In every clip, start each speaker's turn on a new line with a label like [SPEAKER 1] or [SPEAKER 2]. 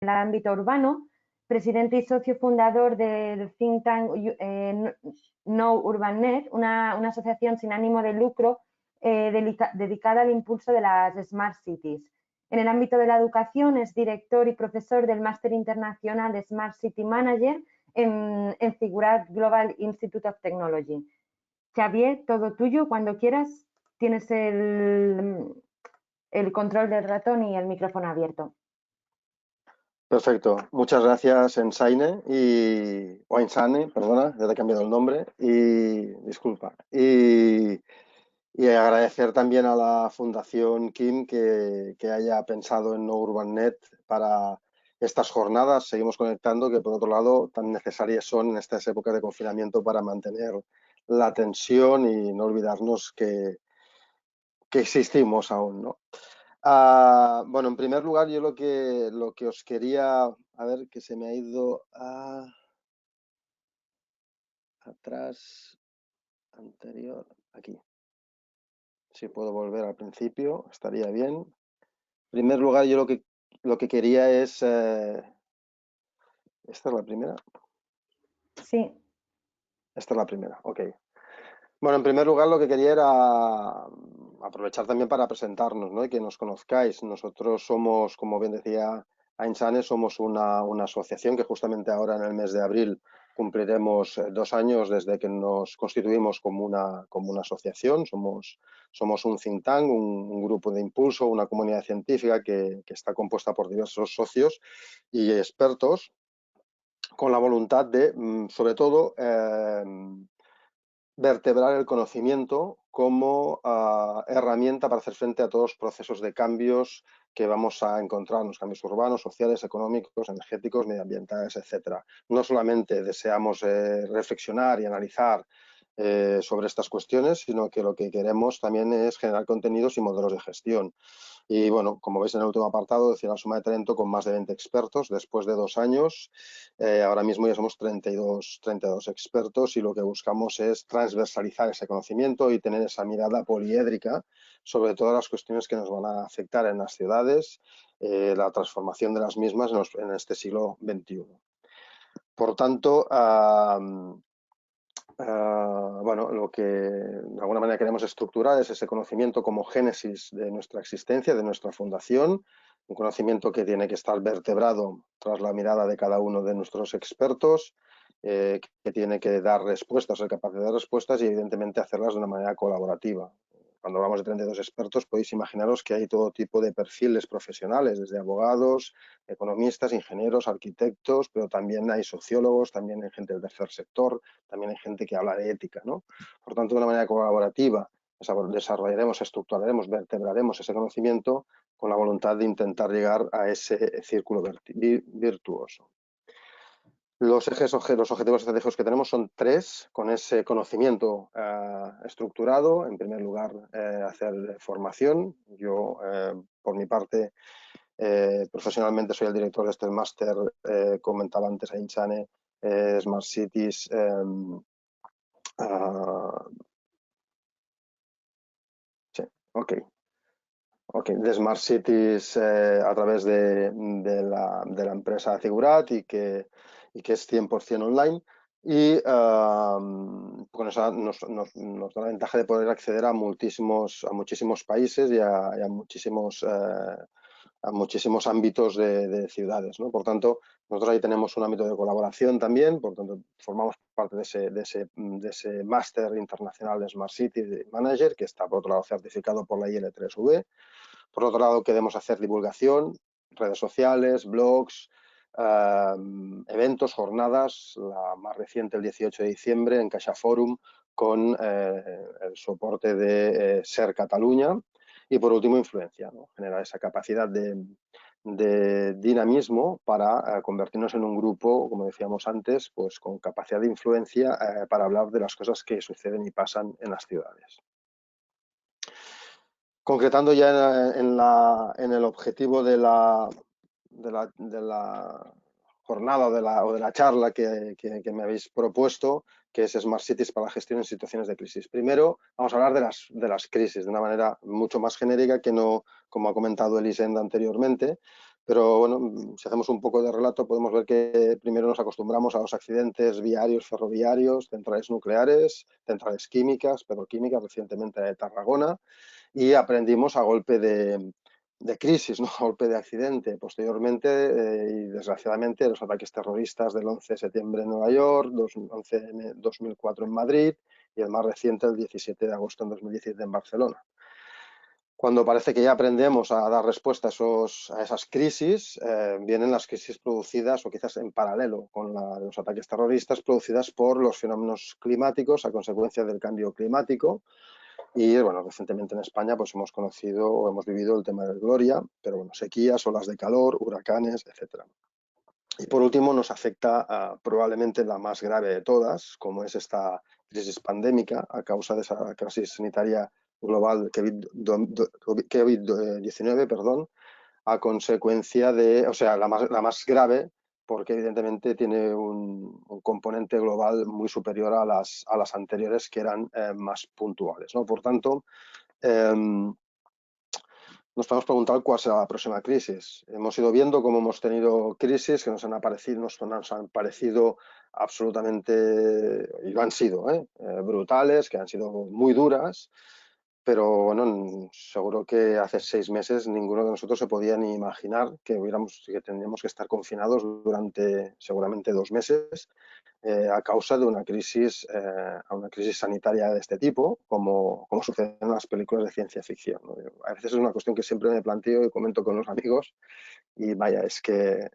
[SPEAKER 1] el ámbito urbano, presidente y socio fundador del think tank No Urban Net, una asociación sin ánimo de lucro dedicada al impulso de las Smart Cities. En el ámbito de la educación es director y profesor del Máster Internacional de Smart City Manager en Figurat Global Institute of Technology. Xavier, todo tuyo, cuando quieras, tienes el control del ratón y el micrófono abierto.
[SPEAKER 2] Perfecto, muchas gracias Ensaine o Insane, perdona, ya te he cambiado el nombre y disculpa. Y agradecer también a la Fundación Kim que haya pensado en No Urban Net para estas jornadas. Seguimos conectando, que por otro lado tan necesarias son en estas épocas de confinamiento para mantener la tensión y no olvidarnos que existimos aún, ¿no? Bueno, en primer lugar, yo lo que os quería, a ver, que se me ha ido atrás, anterior, aquí. Si puedo volver al principio, estaría bien. En primer lugar, yo lo que quería es... ¿esta es la primera?
[SPEAKER 1] Sí.
[SPEAKER 2] Esta es la primera, ok. Bueno, en primer lugar, lo que quería era aprovechar también para presentarnos, ¿no? Y que nos conozcáis. Nosotros somos, como bien decía Ainsane, somos una asociación que justamente ahora en el mes de abril cumpliremos 2 años desde que nos constituimos como una asociación. Somos un think tank, un grupo de impulso, una comunidad científica que está compuesta por diversos socios y expertos con la voluntad de, sobre todo, vertebrar el conocimiento como herramienta para hacer frente a todos los procesos de cambios que vamos a encontrar, los cambios urbanos, sociales, económicos, energéticos, medioambientales, etcétera. No solamente deseamos reflexionar y analizar sobre estas cuestiones, sino que lo que queremos también es generar contenidos y modelos de gestión. Y bueno, como veis en el último apartado, decía la Suma de Talento con más de 20 expertos después de 2 años. Ahora mismo ya somos 32 expertos y lo que buscamos es transversalizar ese conocimiento y tener esa mirada poliédrica sobre todas las cuestiones que nos van a afectar en las ciudades, la transformación de las mismas en este siglo XXI. Por tanto, bueno, lo que de alguna manera queremos estructurar es ese conocimiento como génesis de nuestra existencia, de nuestra fundación, un conocimiento que tiene que estar vertebrado tras la mirada de cada uno de nuestros expertos, que tiene que dar respuestas, ser capaz de dar respuestas y evidentemente hacerlas de una manera colaborativa. Cuando hablamos de 32 expertos podéis imaginaros que hay todo tipo de perfiles profesionales, desde abogados, economistas, ingenieros, arquitectos, pero también hay sociólogos, también hay gente del tercer sector, también hay gente que habla de ética, ¿no? Por tanto, de una manera colaborativa desarrollaremos, estructuraremos, vertebraremos ese conocimiento con la voluntad de intentar llegar a ese círculo virtuoso. Los objetivos estratégicos que tenemos son 3, con ese conocimiento estructurado. En primer lugar, hacer formación. Yo, por mi parte, profesionalmente soy el director de este máster, comentaba antes a Insane, Smart Cities, sí, ok. De Smart Cities a través de la empresa Figurat y que es 100% online y con eso nos da la ventaja de poder acceder a muchísimos países y a muchísimos ámbitos de ciudades, ¿no? Por tanto, nosotros ahí tenemos un ámbito de colaboración también, por tanto, formamos parte de ese máster internacional de Smart City Manager, que está, por otro lado, certificado por la IL3V. Por otro lado, queremos hacer divulgación, redes sociales, blogs, eventos, jornadas, la más reciente el 18 de diciembre en Caixa Forum con el soporte de Ser Cataluña y por último influencia, ¿no? Generar esa capacidad de dinamismo para convertirnos en un grupo, como decíamos antes, pues con capacidad de influencia para hablar de las cosas que suceden y pasan en las ciudades. Concretando ya en el objetivo de la jornada o de la charla que me habéis propuesto, que es Smart Cities para la gestión en situaciones de crisis. Primero, vamos a hablar de las crisis de una manera mucho más genérica que no, como ha comentado Elisenda anteriormente, Pero bueno, si hacemos un poco de relato, podemos ver que primero nos acostumbramos a los accidentes viarios, ferroviarios, centrales nucleares, centrales químicas, petroquímicas, recientemente de Tarragona, y aprendimos a golpe de crisis, ¿no? A golpe de accidente. Posteriormente, y desgraciadamente, los ataques terroristas del 11 de septiembre en Nueva York, 2004 en Madrid y el más reciente, el 17 de agosto en 2017 en Barcelona. Cuando parece que ya aprendemos a dar respuesta a esas crisis, vienen las crisis producidas, o quizás en paralelo con los ataques terroristas, producidas por los fenómenos climáticos a consecuencia del cambio climático. Y bueno, recientemente en España pues hemos conocido o hemos vivido el tema del Gloria, pero bueno, sequías, olas de calor, huracanes, etc. Y por último nos afecta probablemente la más grave de todas, como es esta crisis pandémica a causa de esa crisis sanitaria global COVID-19, perdón, a consecuencia de, o sea, la más grave, porque evidentemente tiene un componente global muy superior a las anteriores, que eran más puntuales, ¿no? Por tanto, nos podemos preguntar cuál será la próxima crisis. Hemos ido viendo cómo hemos tenido crisis que nos han parecido absolutamente, y lo han sido, brutales, que han sido muy duras, pero bueno, seguro que hace 6 meses ninguno de nosotros se podía ni imaginar que tendríamos que estar confinados durante seguramente 2 meses a causa de una crisis sanitaria de este tipo, como sucede en las películas de ciencia ficción, ¿no? A veces es una cuestión que siempre me planteo y comento con los amigos, y vaya, es que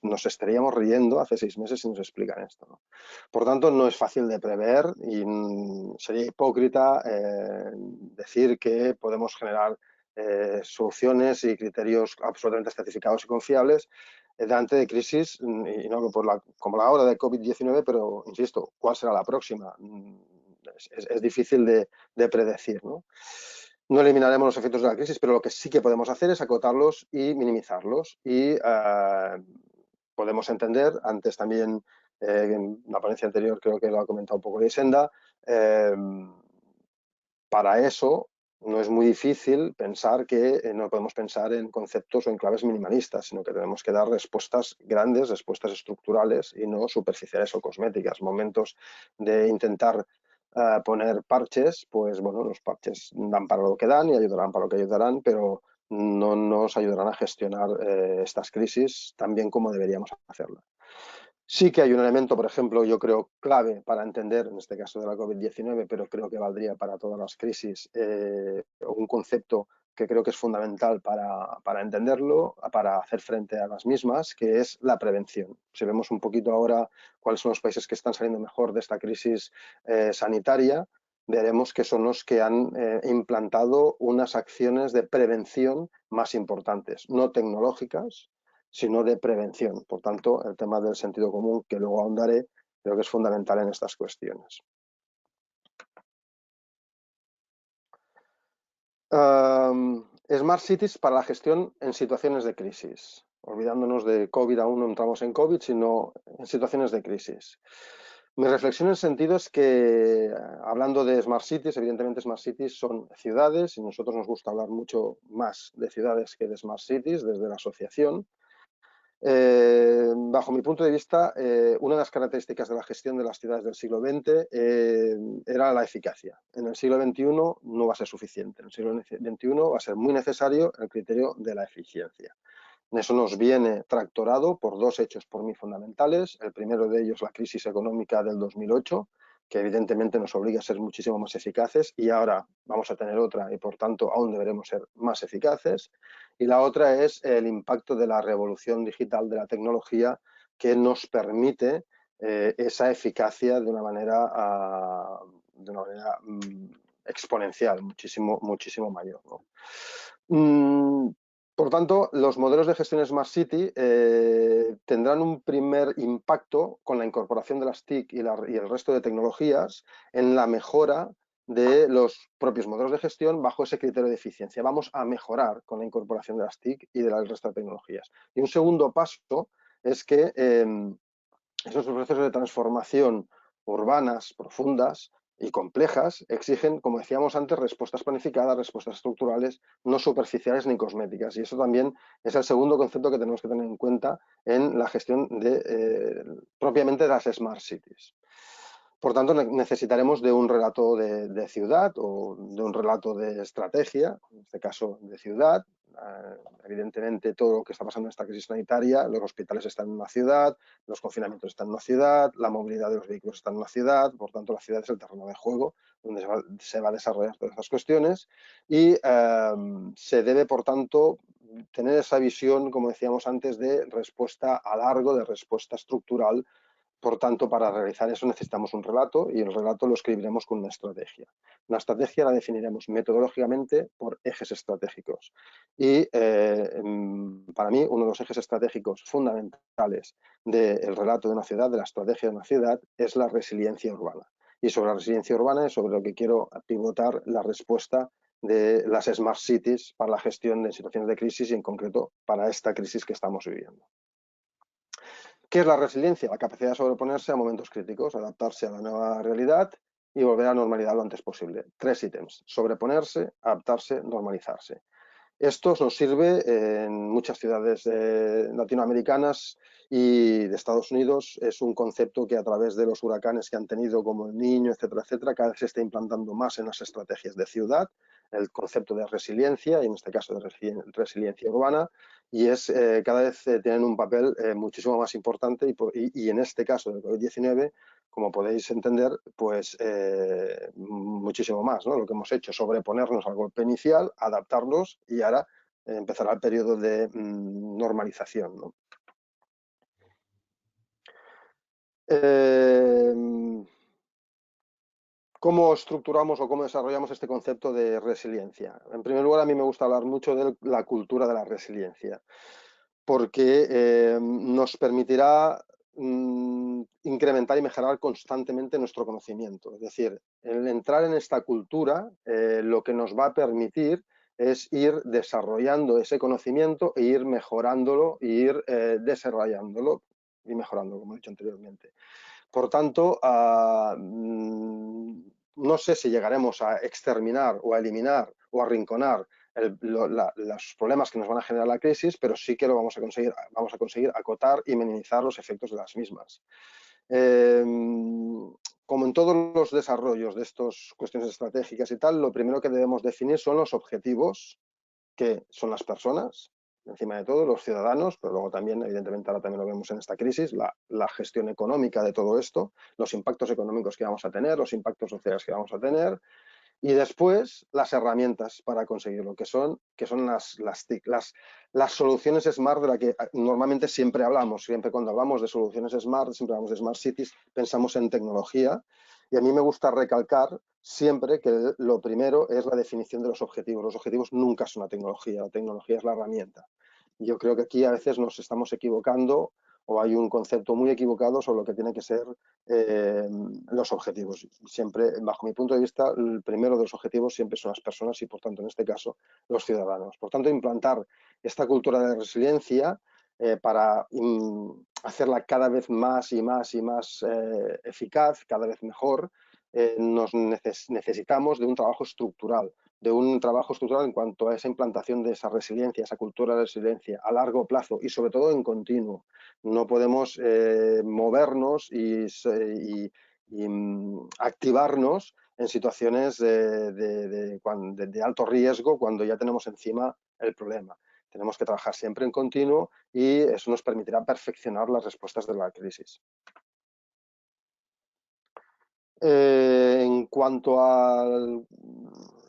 [SPEAKER 2] nos estaríamos riendo hace 6 meses si nos explican esto, ¿no? Por tanto, no es fácil de prever y sería hipócrita decir que podemos generar soluciones y criterios absolutamente especificados y confiables delante de crisis, y no como la hora de COVID-19, pero insisto, ¿cuál será la próxima? Es difícil de predecir, ¿no? No eliminaremos los efectos de la crisis, pero lo que sí que podemos hacer es acotarlos y minimizarlos. Y podemos entender, antes también en la ponencia anterior creo que lo ha comentado un poco Elisenda, para eso no es muy difícil pensar que no podemos pensar en conceptos o en claves minimalistas, sino que tenemos que dar respuestas grandes, respuestas estructurales y no superficiales o cosméticas. Momentos de intentar poner parches, pues bueno, los parches dan para lo que dan y ayudarán para lo que ayudarán, pero no nos ayudarán a gestionar estas crisis tan bien como deberíamos hacerlo. Sí que hay un elemento, por ejemplo, yo creo clave para entender, en este caso de la COVID-19, pero creo que valdría para todas las crisis, un concepto que creo que es fundamental para entenderlo, para hacer frente a las mismas, que es la prevención. Si vemos un poquito ahora cuáles son los países que están saliendo mejor de esta crisis sanitaria, veremos que son los que han implantado unas acciones de prevención más importantes, no tecnológicas, sino de prevención. Por tanto, el tema del sentido común, que luego ahondaré, creo que es fundamental en estas cuestiones. Smart Cities para la gestión en situaciones de crisis. Olvidándonos de COVID, aún no entramos en COVID, sino en situaciones de crisis. Mi reflexión en el sentido es que, hablando de Smart Cities, evidentemente Smart Cities son ciudades, y a nosotros nos gusta hablar mucho más de ciudades que de Smart Cities desde la asociación. Bajo mi punto de vista, una de las características de la gestión de las ciudades del siglo XX era la eficacia. En el siglo XXI no va a ser suficiente. En el siglo XXI va a ser muy necesario el criterio de la eficiencia. Eso nos viene tractorado por 2 hechos por mí fundamentales. El primero de ellos, la crisis económica del 2008, que evidentemente nos obliga a ser muchísimo más eficaces, y ahora vamos a tener otra y por tanto aún deberemos ser más eficaces. Y la otra es el impacto de la revolución digital de la tecnología, que nos permite esa eficacia de una manera exponencial, muchísimo mayor, ¿no? Por tanto, los modelos de gestión Smart City tendrán un primer impacto con la incorporación de las TIC y el resto de tecnologías en la mejora de los propios modelos de gestión bajo ese criterio de eficiencia. Vamos a mejorar con la incorporación de las TIC y del resto de tecnologías. Y un segundo paso es que esos procesos de transformación urbanas profundas y complejas exigen, como decíamos antes, respuestas planificadas, respuestas estructurales, no superficiales ni cosméticas. Y eso también es el segundo concepto que tenemos que tener en cuenta en la gestión propiamente de las Smart Cities. Por tanto, necesitaremos de un relato de ciudad o de un relato de estrategia, en este caso de ciudad. Evidentemente, todo lo que está pasando en esta crisis sanitaria, los hospitales están en una ciudad, los confinamientos están en una ciudad, la movilidad de los vehículos está en una ciudad, por tanto, la ciudad es el terreno de juego donde se va a desarrollar todas estas cuestiones y se debe, por tanto, tener esa visión, como decíamos antes, de respuesta a largo, de respuesta estructural. Por tanto, para realizar eso necesitamos un relato y el relato lo escribiremos con una estrategia. La estrategia la definiremos metodológicamente por ejes estratégicos. Y para mí, uno de los ejes estratégicos fundamentales del relato de una ciudad, de la estrategia de una ciudad, es la resiliencia urbana. Y sobre la resiliencia urbana es sobre lo que quiero pivotar la respuesta de las Smart Cities para la gestión de situaciones de crisis y en concreto para esta crisis que estamos viviendo. ¿Qué es la resiliencia? La capacidad de sobreponerse a momentos críticos, adaptarse a la nueva realidad y volver a la normalidad lo antes posible. 3 ítems: sobreponerse, adaptarse, normalizarse. Esto nos sirve en muchas ciudades latinoamericanas y de Estados Unidos. Es un concepto que a través de los huracanes que han tenido, como el Niño, etcétera, etcétera, cada vez se está implantando más en las estrategias de ciudad, el concepto de resiliencia, y en este caso de resiliencia urbana, y cada vez tienen un papel muchísimo más importante y en este caso del COVID-19, como podéis entender, pues muchísimo más, ¿no? Lo que hemos hecho, sobreponernos al golpe inicial, adaptarnos y ahora empezará el periodo de normalización, ¿no? ¿Cómo estructuramos o cómo desarrollamos este concepto de resiliencia? En primer lugar, a mí me gusta hablar mucho de la cultura de la resiliencia, porque nos permitirá incrementar y mejorar constantemente nuestro conocimiento. Es decir, el entrar en esta cultura lo que nos va a permitir es ir desarrollando ese conocimiento e ir mejorándolo e ir desarrollándolo y mejorándolo, como he dicho anteriormente. Por tanto, no sé si llegaremos a exterminar o a eliminar o a arrinconar los problemas que nos van a generar la crisis, pero sí que lo vamos a conseguir acotar y minimizar los efectos de las mismas. Como en todos los desarrollos de estas cuestiones estratégicas y tal, lo primero que debemos definir son los objetivos, que son las personas, encima de todo, los ciudadanos, pero luego también, evidentemente, ahora también lo vemos en esta crisis, la gestión económica de todo esto, los impactos económicos que vamos a tener, los impactos sociales que vamos a tener, y después las herramientas para conseguirlo, que son las soluciones Smart de las que normalmente siempre hablamos. Siempre cuando hablamos de soluciones Smart, siempre hablamos de Smart Cities, pensamos en tecnología. Y a mí me gusta recalcar siempre que lo primero es la definición de los objetivos. Los objetivos nunca son la tecnología es la herramienta. Yo creo que aquí a veces nos estamos equivocando o hay un concepto muy equivocado sobre lo que tienen que ser los objetivos. Siempre, bajo mi punto de vista, el primero de los objetivos siempre son las personas y, por tanto, en este caso, los ciudadanos. Por tanto, implantar esta cultura de resiliencia para hacerla cada vez más y más y más eficaz, cada vez mejor, necesitamos de un trabajo estructural en cuanto a esa implantación de esa resiliencia, esa cultura de resiliencia a largo plazo y sobre todo en continuo. No podemos movernos y activarnos en situaciones de alto riesgo cuando ya tenemos encima el problema. Tenemos que trabajar siempre en continuo y eso nos permitirá perfeccionar las respuestas de la crisis. En cuanto a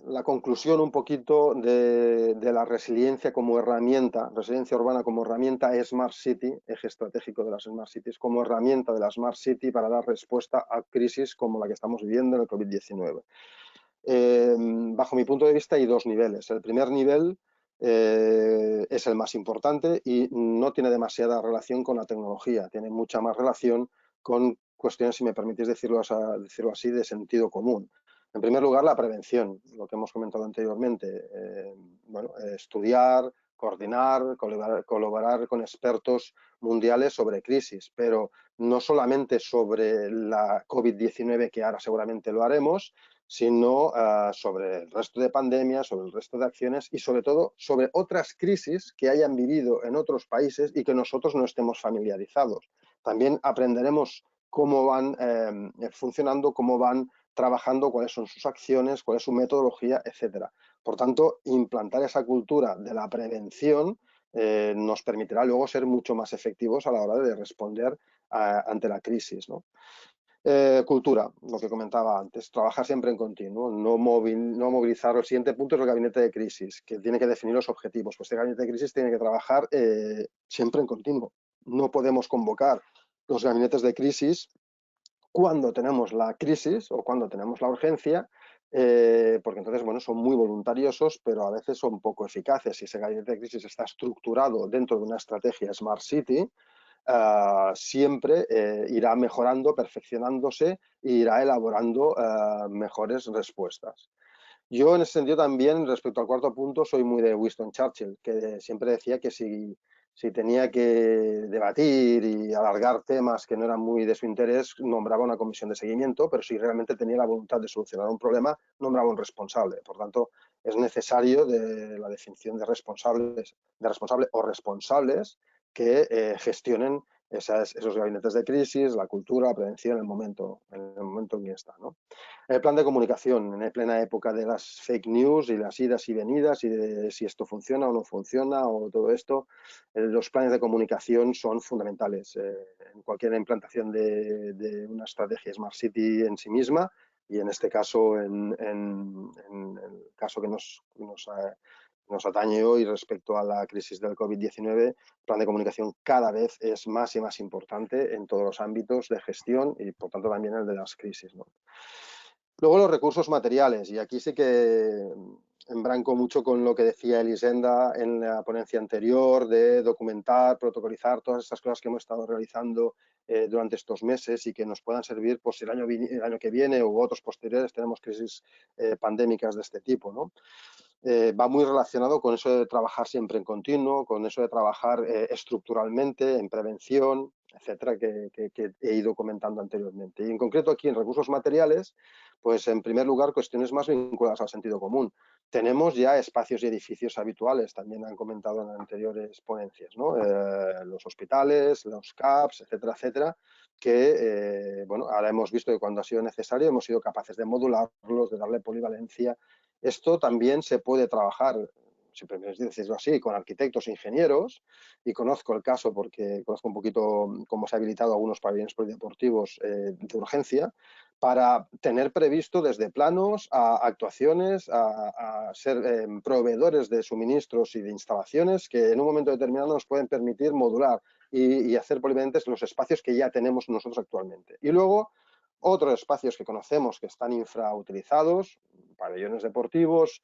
[SPEAKER 2] la conclusión un poquito de la resiliencia como herramienta, resiliencia urbana como herramienta, Smart City, eje estratégico de las Smart Cities, como herramienta de la Smart City para dar respuesta a crisis como la que estamos viviendo en el COVID-19. Bajo mi punto de vista hay dos niveles. El primer nivel es el más importante y no tiene demasiada relación con la tecnología, tiene mucha más relación con cuestiones, si me permitís decirlo así, de sentido común. En primer lugar, la prevención, lo que hemos comentado anteriormente. Estudiar, coordinar, colaborar con expertos mundiales sobre crisis, pero no solamente sobre la COVID-19, que ahora seguramente lo haremos, sino sobre el resto de pandemias, sobre el resto de acciones y sobre todo sobre otras crisis que hayan vivido en otros países y que nosotros no estemos familiarizados. También aprenderemos cómo van funcionando, cómo van trabajando, cuáles son sus acciones, cuál es su metodología, etcétera. Por tanto, implantar esa cultura de la prevención nos permitirá luego ser mucho más efectivos a la hora de responder ante la crisis, ¿no? Cultura, lo que comentaba antes, trabajar siempre en continuo, no movilizar. El siguiente punto es el gabinete de crisis, que tiene que definir los objetivos. Pues este gabinete de crisis tiene que trabajar siempre en continuo. No podemos convocar los gabinetes de crisis cuando tenemos la crisis o cuando tenemos la urgencia, porque entonces, bueno, son muy voluntariosos, pero a veces son poco eficaces. Si ese gabinete de crisis está estructurado dentro de una estrategia Smart City, siempre irá mejorando, perfeccionándose e irá elaborando mejores respuestas. Yo en ese sentido también, respecto al cuarto punto, soy muy de Winston Churchill, que siempre decía que si tenía que debatir y alargar temas que no eran muy de su interés, nombraba una comisión de seguimiento, pero si realmente tenía la voluntad de solucionar un problema, nombraba un responsable. Por tanto, es necesario de la definición de responsable o responsables que gestionen esos gabinetes de crisis, la cultura, la prevención en el momento en que está, ¿no? El plan de comunicación, en plena época de las fake news y las idas y venidas y de si esto funciona o no funciona o todo esto, los planes de comunicación son fundamentales en cualquier implantación de una estrategia Smart City en sí misma y en este caso, en el caso que nos atañe hoy respecto a la crisis del COVID-19, el plan de comunicación cada vez es más y más importante en todos los ámbitos de gestión y por tanto también el de las crisis, ¿no? Luego los recursos materiales, y aquí sí que embranco mucho con lo que decía Elisenda en la ponencia anterior de documentar, protocolizar todas estas cosas que hemos estado realizando durante estos meses y que nos puedan servir pues, el año que viene u otros posteriores tenemos crisis pandémicas de este tipo, ¿no? Va muy relacionado con eso de trabajar siempre en continuo, con eso de trabajar estructuralmente, en prevención, etcétera, que he ido comentando anteriormente. Y en concreto aquí en recursos materiales, pues en primer lugar cuestiones más vinculadas al sentido común. Tenemos ya espacios y edificios habituales, también han comentado en anteriores ponencias, ¿no? Los hospitales, los CAPs, etcétera, etcétera, que, bueno, ahora hemos visto que cuando ha sido necesario hemos sido capaces de modularlos, de darle polivalencia. Esto también se puede trabajar, si prefieres decirlo así, con arquitectos e ingenieros, y conozco el caso porque conozco un poquito cómo se ha habilitado algunos pabellones polideportivos de urgencia, para tener previsto desde planos a actuaciones, a ser proveedores de suministros y de instalaciones que en un momento determinado nos pueden permitir modular y hacer polivalentes los espacios que ya tenemos nosotros actualmente. Y luego, otros espacios que conocemos que están infrautilizados, pabellones deportivos,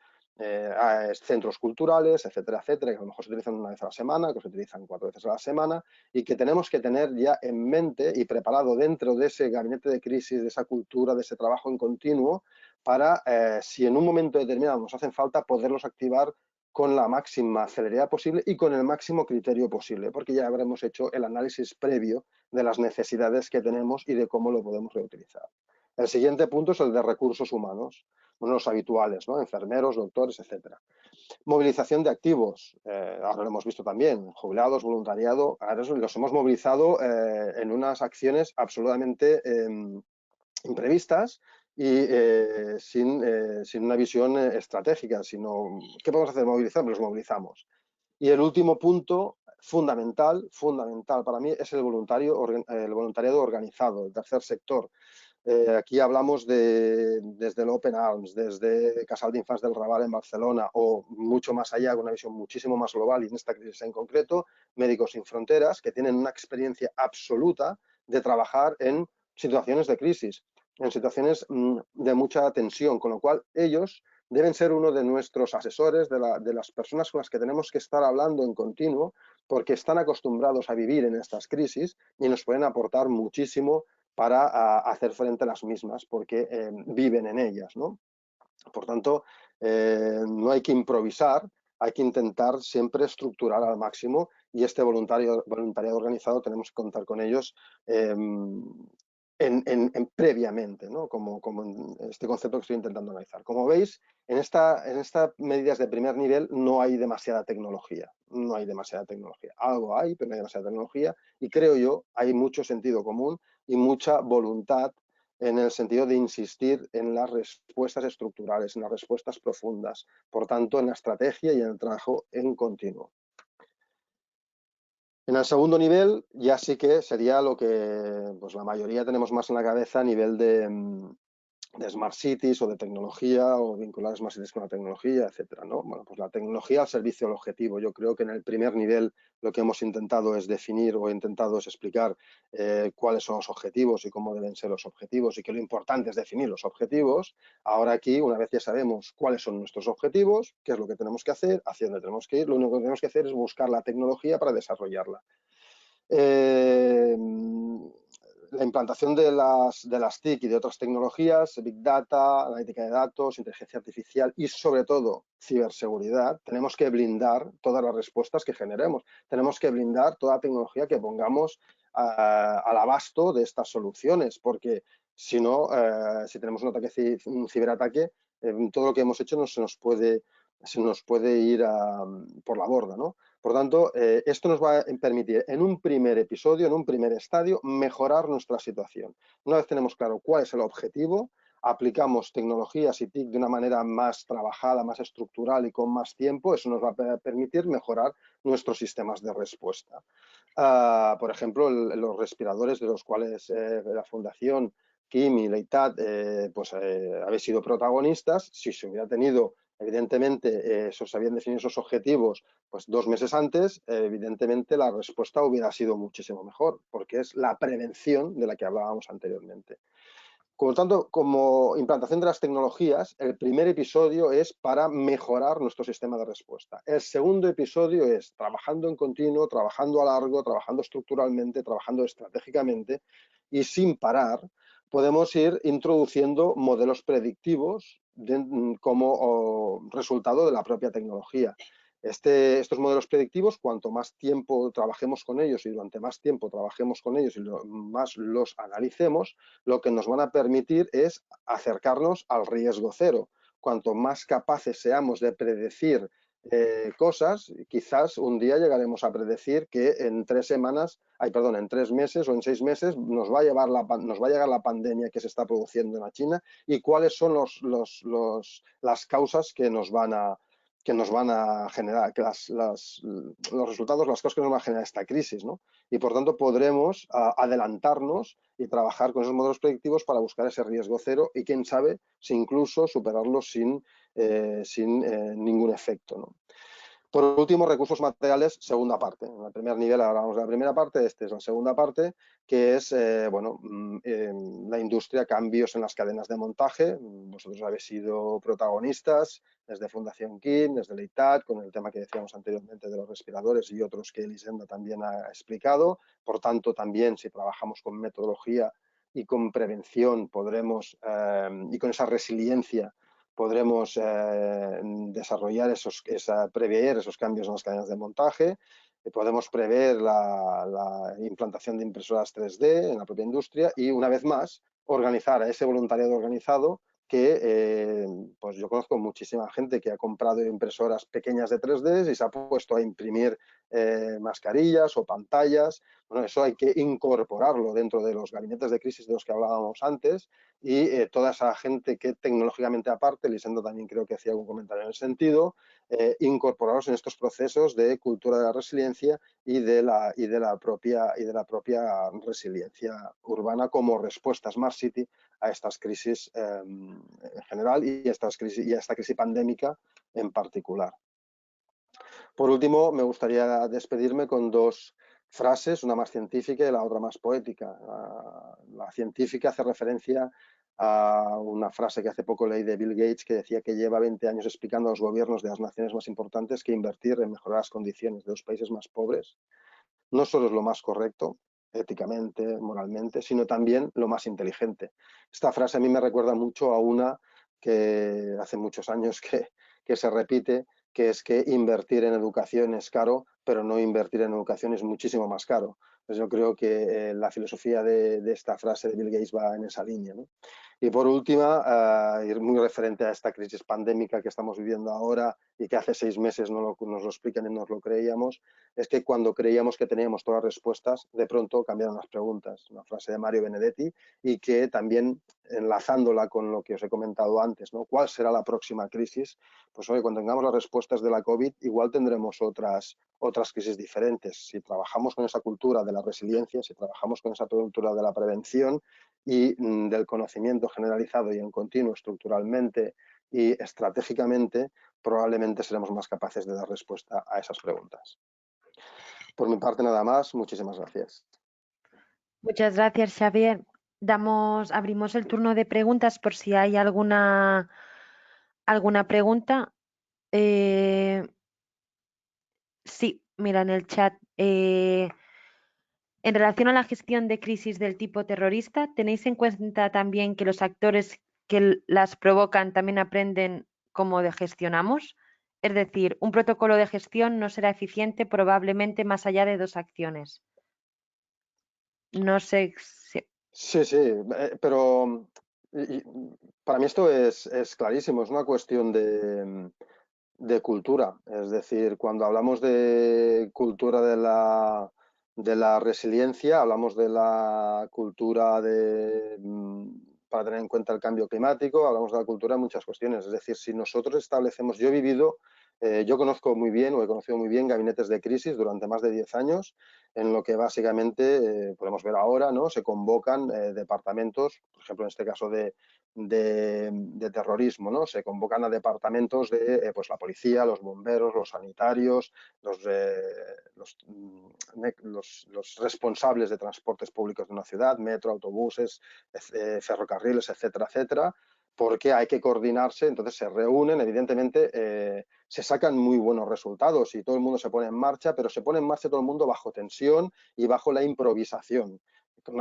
[SPEAKER 2] centros culturales, etcétera, etcétera, que a lo mejor se utilizan una vez a la semana, que se utilizan 4 veces a la semana y que tenemos que tener ya en mente y preparado dentro de ese gabinete de crisis, de esa cultura, de ese trabajo en continuo, para, si en un momento determinado nos hacen falta, poderlos activar con la máxima celeridad posible y con el máximo criterio posible, porque ya habremos hecho el análisis previo de las necesidades que tenemos y de cómo lo podemos reutilizar. El siguiente punto es el de recursos humanos, bueno, los habituales, ¿no? Enfermeros, doctores, etcétera. Movilización de activos, ahora lo hemos visto también, jubilados, voluntariado, ahora los hemos movilizado en unas acciones absolutamente imprevistas y sin una visión estratégica, sino ¿qué podemos hacer? Movilizar, los movilizamos. Y el último punto, fundamental para mí, es el voluntariado organizado, el tercer sector. Aquí hablamos desde el Open Arms, desde Casal d'Infants del Raval en Barcelona o mucho más allá, con una visión muchísimo más global y en esta crisis en concreto, Médicos Sin Fronteras, que tienen una experiencia absoluta de trabajar en situaciones de crisis, en situaciones de mucha tensión, con lo cual ellos deben ser uno de nuestros asesores, de las personas con las que tenemos que estar hablando en continuo, porque están acostumbrados a vivir en estas crisis y nos pueden aportar muchísimo para hacer frente a las mismas, porque viven en ellas, ¿no? Por tanto, no hay que improvisar, hay que intentar siempre estructurar al máximo, y este voluntariado organizado tenemos que contar con ellos previamente, ¿no? Como en este concepto que estoy intentando analizar. Como veis, en estas medidas de primer nivel no hay demasiada tecnología. No hay demasiada tecnología. Algo hay, pero no hay demasiada tecnología. Y creo yo, hay mucho sentido común y mucha voluntad en el sentido de insistir en las respuestas estructurales, en las respuestas profundas. Por tanto, en la estrategia y en el trabajo en continuo. En el segundo nivel ya sí que sería lo que pues, la mayoría tenemos más en la cabeza a nivel de Smart Cities o de tecnología o vincular Smart Cities con la tecnología, etcétera, ¿no? Bueno, pues la tecnología al servicio del objetivo. Yo creo que en el primer nivel lo que hemos intentado es definir o intentado es explicar cuáles son los objetivos y cómo deben ser los objetivos y que lo importante es definir los objetivos. Ahora aquí, una vez ya sabemos cuáles son nuestros objetivos, qué es lo que tenemos que hacer, hacia dónde tenemos que ir, lo único que tenemos que hacer es buscar la tecnología para desarrollarla. La implantación de las TIC y de otras tecnologías, Big Data, analítica de datos, inteligencia artificial y sobre todo ciberseguridad, tenemos que blindar todas las respuestas que generemos. Tenemos que blindar toda tecnología que pongamos al abasto de estas soluciones, porque si no, si tenemos un ciberataque, todo lo que hemos hecho se nos puede ir por la borda, ¿no? Por tanto, esto nos va a permitir en un primer episodio, en un primer estadio, mejorar nuestra situación. Una vez tenemos claro cuál es el objetivo, aplicamos tecnologías y TIC de una manera más trabajada, más estructural y con más tiempo, eso nos va a permitir mejorar nuestros sistemas de respuesta. Por ejemplo, los respiradores de los cuales la Fundación Kim y Leitat habéis sido protagonistas, si se hubiera tenido evidentemente, se habían definido esos objetivos pues 2 meses antes, evidentemente la respuesta hubiera sido muchísimo mejor, porque es la prevención de la que hablábamos anteriormente. Por tanto, como implantación de las tecnologías, el primer episodio es para mejorar nuestro sistema de respuesta. El segundo episodio es trabajando en continuo, trabajando a largo, trabajando estructuralmente, trabajando estratégicamente y sin parar, podemos ir introduciendo modelos predictivos como resultado de la propia tecnología. Estos modelos predictivos, cuanto más tiempo trabajemos con ellos y durante más tiempo trabajemos con ellos y más los analicemos, lo que nos van a permitir es acercarnos al riesgo cero. Cuanto más capaces seamos de predecir cosas, quizás un día llegaremos a predecir que en 3 meses o en 6 meses nos va a llegar la pandemia que se está produciendo en la China y cuáles son las causas que nos van a generar, los resultados, las cosas que nos van a generar esta crisis, ¿no? Y por tanto podremos adelantarnos y trabajar con esos modelos predictivos para buscar ese riesgo cero y quién sabe si incluso superarlo sin ningún efecto, ¿no? Por último, recursos materiales, segunda parte. En el primer nivel hablamos de la primera parte, esta es la segunda parte, que es la industria, cambios en las cadenas de montaje. Vosotros habéis sido protagonistas desde Fundación Kim, desde Leitat, con el tema que decíamos anteriormente de los respiradores y otros que Elisenda también ha explicado. Por tanto, también si trabajamos con metodología y con prevención podremos, y con esa resiliencia, podremos desarrollar prever esos cambios en las cadenas de montaje, podemos prever la implantación de impresoras 3D en la propia industria y, una vez más, organizar a ese voluntariado organizado que pues yo conozco muchísima gente que ha comprado impresoras pequeñas de 3D y se ha puesto a imprimir mascarillas o pantallas. Bueno, eso hay que incorporarlo dentro de los gabinetes de crisis de los que hablábamos antes y toda esa gente que tecnológicamente aparte, Lisendo también creo que hacía algún comentario en el sentido, incorporarlos en estos procesos de cultura de la resiliencia y de la propia resiliencia urbana como respuesta Smart City a estas crisis en general y a esta crisis pandémica en particular. Por último, me gustaría despedirme con 2 frases, una más científica y la otra más poética. La científica hace referencia a una frase que hace poco leí de Bill Gates que decía que lleva 20 años explicando a los gobiernos de las naciones más importantes que invertir en mejorar las condiciones de los países más pobres no solo es lo más correcto, éticamente, moralmente, sino también lo más inteligente. Esta frase a mí me recuerda mucho a una que hace muchos años que se repite, que es que invertir en educación es caro, pero no invertir en educación es muchísimo más caro. Pues yo creo que la filosofía de esta frase de Bill Gates va en esa línea, ¿no? Y por última, y muy referente a esta crisis pandémica que estamos viviendo ahora y que hace 6 meses nos lo explican y nos lo creíamos, es que cuando creíamos que teníamos todas las respuestas, de pronto cambiaron las preguntas. Una frase de Mario Benedetti y que también enlazándola con lo que os he comentado antes, ¿no? ¿Cuál será la próxima crisis? Pues hoy, cuando tengamos las respuestas de la COVID, igual tendremos otras crisis diferentes. Si trabajamos con esa cultura de la resiliencia, si trabajamos con esa cultura de la prevención y del conocimiento generalizado y en continuo estructuralmente y estratégicamente, probablemente seremos más capaces de dar respuesta a esas preguntas. Por mi parte, nada más. Muchísimas gracias.
[SPEAKER 1] Muchas gracias, Xavier. Abrimos el turno de preguntas por si hay alguna pregunta. Sí, mira en el chat. En relación a la gestión de crisis del tipo terrorista, ¿tenéis en cuenta también que los actores que las provocan también aprenden cómo gestionamos? Es decir, un protocolo de gestión no será eficiente probablemente más allá de 2 acciones. No sé si...
[SPEAKER 2] Sí, sí, pero para mí esto es clarísimo, es una cuestión de cultura. Es decir, cuando hablamos de cultura de la resiliencia, hablamos de la cultura para tener en cuenta el cambio climático, hablamos de la cultura en muchas cuestiones. Es decir, si nosotros establecemos, yo conozco muy bien o he conocido muy bien gabinetes de crisis durante más de 10 años, en lo que básicamente podemos ver ahora, ¿no? Se convocan departamentos, por ejemplo, en este caso de terrorismo, ¿no? Se convocan a departamentos de pues la policía, los bomberos, los sanitarios, los responsables de transportes públicos de una ciudad, metro, autobuses, ferrocarriles, etcétera, etcétera, porque hay que coordinarse, entonces se reúnen, evidentemente se sacan muy buenos resultados y todo el mundo se pone en marcha, pero se pone en marcha todo el mundo bajo tensión y bajo la improvisación.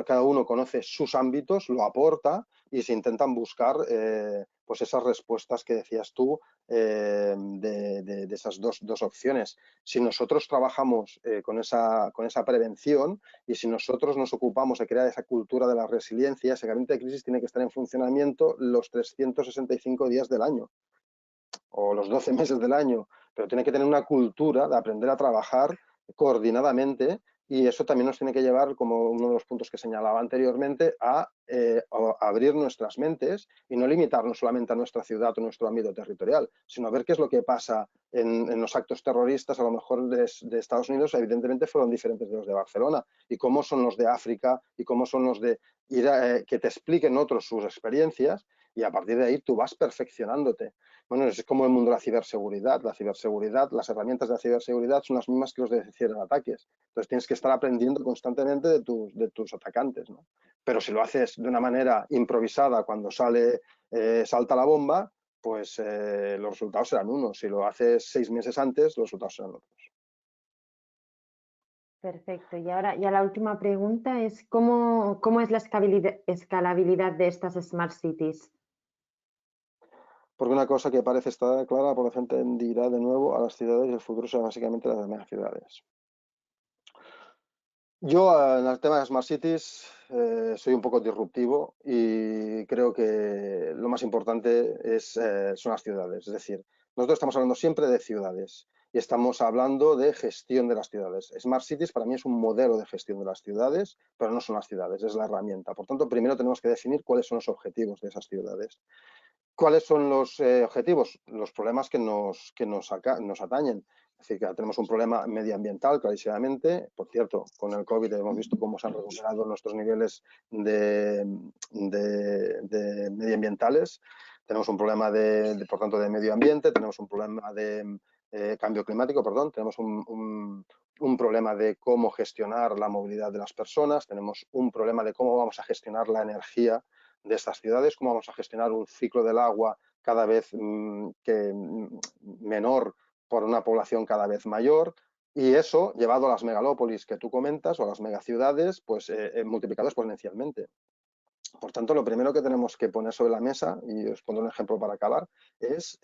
[SPEAKER 2] Cada uno conoce sus ámbitos, lo aporta y se intentan buscar pues esas respuestas que decías tú de esas dos opciones. Si nosotros trabajamos con esa prevención y si nosotros nos ocupamos de crear esa cultura de la resiliencia, ese gabinete de crisis tiene que estar en funcionamiento los 365 días del año o los 12 meses del año, pero tiene que tener una cultura de aprender a trabajar coordinadamente y eso también nos tiene que llevar, como uno de los puntos que señalaba anteriormente, a abrir nuestras mentes y no limitarnos solamente a nuestra ciudad o nuestro ámbito territorial, sino a ver qué es lo que pasa en los actos terroristas, a lo mejor de Estados Unidos, evidentemente fueron diferentes de los de Barcelona, y cómo son los de África y cómo son los de que te expliquen otros sus experiencias y a partir de ahí tú vas perfeccionándote. Bueno, es como el mundo de la ciberseguridad. La ciberseguridad, las herramientas de la ciberseguridad son las mismas que los de ciberataques. Entonces tienes que estar aprendiendo constantemente de tus atacantes, ¿no? Pero si lo haces de una manera improvisada cuando salta la bomba, pues los resultados serán unos. Si lo haces 6 meses antes, los resultados serán otros.
[SPEAKER 1] Perfecto. Y ahora ya la última pregunta es ¿cómo es la escalabilidad de estas Smart Cities?
[SPEAKER 2] Porque una cosa que parece estar clara, por la gente dirá de nuevo, a las ciudades y el futuro serán básicamente las demás ciudades. Yo en el tema de Smart Cities soy un poco disruptivo y creo que lo más importante son las ciudades. Es decir, nosotros estamos hablando siempre de ciudades y estamos hablando de gestión de las ciudades. Smart Cities para mí es un modelo de gestión de las ciudades, pero no son las ciudades, es la herramienta. Por tanto, primero tenemos que definir cuáles son los objetivos de esas ciudades. ¿Cuáles son los objetivos? Los problemas que nos atañen. Es decir, que tenemos un problema medioambiental, clarísimamente. Por cierto, con el COVID hemos visto cómo se han recuperado nuestros niveles de medioambientales. Tenemos un problema, por tanto, de medio ambiente, tenemos un problema de cambio climático, perdón, tenemos un problema de cómo gestionar la movilidad de las personas, tenemos un problema de cómo vamos a gestionar la energía de estas ciudades, cómo vamos a gestionar un ciclo del agua cada vez menor por una población cada vez mayor, y eso llevado a las megalópolis que tú comentas o a las megaciudades, pues multiplicado exponencialmente. Por tanto, lo primero que tenemos que poner sobre la mesa, y os pondré un ejemplo para acabar, es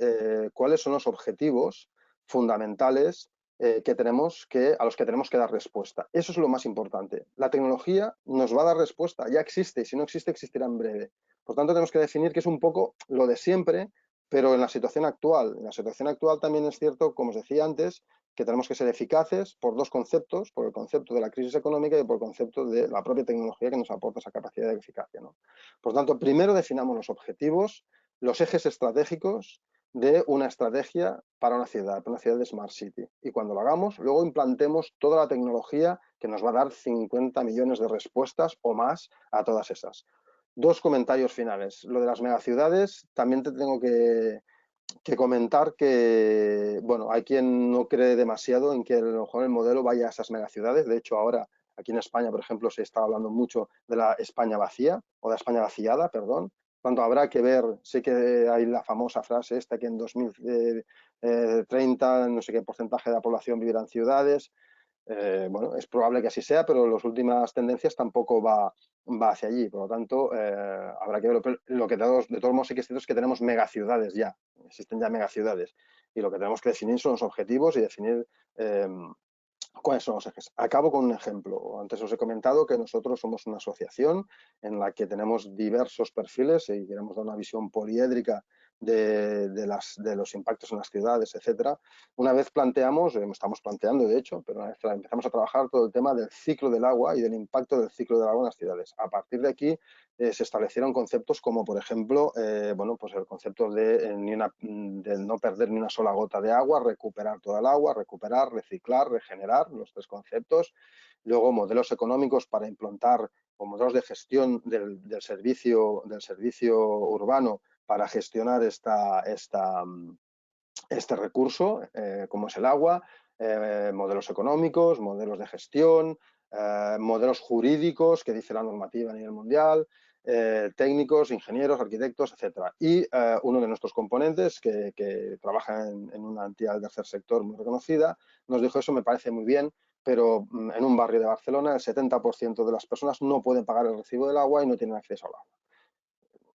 [SPEAKER 2] cuáles son los objetivos fundamentales a los que tenemos que dar respuesta. Eso es lo más importante. La tecnología nos va a dar respuesta, ya existe, y si no existe, existirá en breve. Por tanto, tenemos que definir que es un poco lo de siempre, pero en la situación actual. En la situación actual también es cierto, como os decía antes, que tenemos que ser eficaces por dos conceptos, por el concepto de la crisis económica y por el concepto de la propia tecnología que nos aporta esa capacidad de eficacia, ¿no? Por tanto, primero definamos los objetivos, los ejes estratégicos de una estrategia para una ciudad de Smart City. Y cuando lo hagamos, luego implantemos toda la tecnología que nos va a dar 50 millones de respuestas o más a todas esas. Dos comentarios finales. Lo de las megaciudades, también te tengo que comentar que, bueno, hay quien no cree demasiado en que a lo mejor el modelo vaya a esas megaciudades. De hecho, ahora aquí en España, por ejemplo, se está hablando mucho de la España vacía, o de la España vaciada, perdón. Por tanto, habrá que ver, sé que hay la famosa frase esta que en 2030 no sé qué porcentaje de la población vivirá en ciudades. Bueno, es probable que así sea, pero las últimas tendencias tampoco va hacia allí. Por lo tanto, habrá que ver. Lo que de todos modos sí que es cierto es que tenemos megaciudades ya, existen ya megaciudades. Y lo que tenemos que definir son los objetivos y definir ¿cuáles son los ejes? Acabo con un ejemplo. Antes os he comentado que nosotros somos una asociación en la que tenemos diversos perfiles y queremos dar una visión poliédrica de los impactos en las ciudades, etcétera. Una vez estamos planteando de hecho, pero una vez empezamos a trabajar todo el tema del ciclo del agua y del impacto del ciclo del agua en las ciudades. A partir de aquí se establecieron conceptos como, por ejemplo, bueno, pues el concepto de no perder ni una sola gota de agua, recuperar toda el agua, recuperar, reciclar, regenerar, los tres conceptos. Luego, modelos económicos para implantar o modelos de gestión del servicio urbano para gestionar este recurso, como es el agua, modelos económicos, modelos de gestión, modelos jurídicos que dice la normativa a nivel mundial, técnicos, ingenieros, arquitectos, etcétera. Y uno de nuestros componentes, que trabaja en una entidad del tercer sector muy reconocida, nos dijo: eso me parece muy bien, pero en un barrio de Barcelona el 70% de las personas no pueden pagar el recibo del agua y no tienen acceso al agua.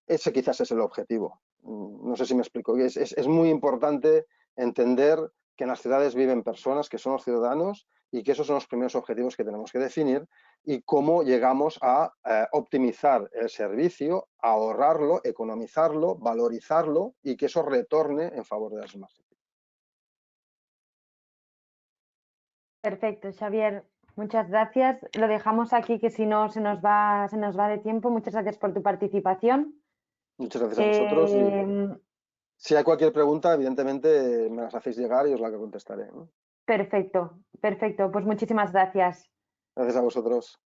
[SPEAKER 2] Ese quizás es el objetivo. No sé si me explico. Es muy importante entender que en las ciudades viven personas que son los ciudadanos y que esos son los primeros objetivos que tenemos que definir y cómo llegamos a optimizar el servicio, a ahorrarlo, economizarlo, valorizarlo y que eso retorne en favor de las Smart Cities.
[SPEAKER 1] Perfecto, Xavier. Muchas gracias. Lo dejamos aquí, que si no se nos va de tiempo. Muchas gracias por tu participación.
[SPEAKER 2] Muchas gracias a vosotros y si hay cualquier pregunta, evidentemente me las hacéis llegar y os la contestaré, ¿no?
[SPEAKER 1] Perfecto, perfecto. Pues muchísimas gracias.
[SPEAKER 2] Gracias a vosotros.